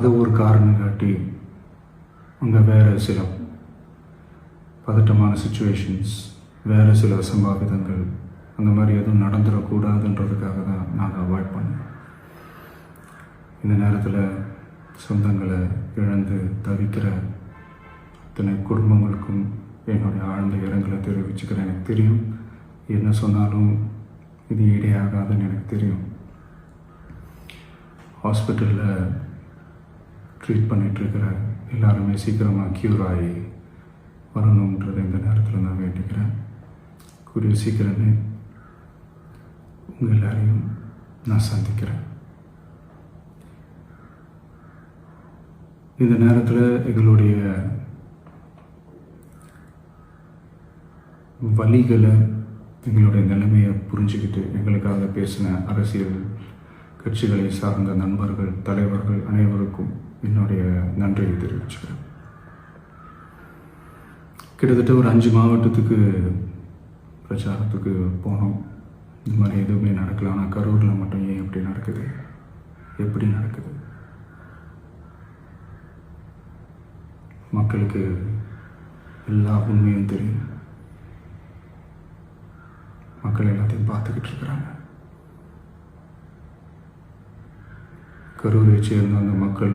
அது ஒரு காரணம் காட்டி அங்கே வேறு சில பதட்டமான சுச்சுவேஷன்ஸ், வேறு சில அசம்பாவிதங்கள் அந்த மாதிரி எதுவும் நடந்துடக்கூடாதுன்றதுக்காக தான் நாங்கள் அவாய்ட் பண்ணோம். இந்த நேரத்தில் சொந்தங்களை இழந்து தவிக்கிற அத்தனை குடும்பங்களுக்கும் என்னுடைய ஆழ்ந்த இரங்கலை தெரிவிச்சுக்கிறேன். எனக்கு தெரியும், என்ன சொன்னாலும் இது ஈடையாகாதுன்னு எனக்கு தெரியும். ஹாஸ்பிட்டலில் ட்ரீட் பண்ணிகிட்ருக்கிற எல்லாருமே சீக்கிரமாக க்யூர் ஆகி வரணுன்றதை இந்த நேரத்தில் நான் வேண்டிக்கிறேன். கூடிய சீக்கிரமே உங்கள் எல்லாரையும் நான் சந்திக்கிறேன். இந்த நேரத்தில் எங்களுடைய வலிகளை, எங்களுடைய நிலைமையை புரிஞ்சுக்கிட்டு எங்களுக்காக பேசின அரசியல் கட்சிகளை சார்ந்த நண்பர்கள், தலைவர்கள் அனைவருக்கும் என்னுடைய நன்றியை தெரிவிச்சுக்கிறேன். கிட்டத்தட்ட ஒரு 5 மாவட்டத்துக்கு பிரச்சாரத்துக்கு போனோம். இந்த மாதிரி எதுவுமே நடக்கல. ஆனால் கரூரில் மட்டும் ஏன் எப்படி நடக்குது, எப்படி நடக்குது? மக்களுக்கு எல்லா உண்மையும் தெரியும். மக்கள் எல்லாத்தையும் பார்த்துக்கிட்டு இருக்கிறாங்க. கரூரை சேர்ந்த அந்த மக்கள்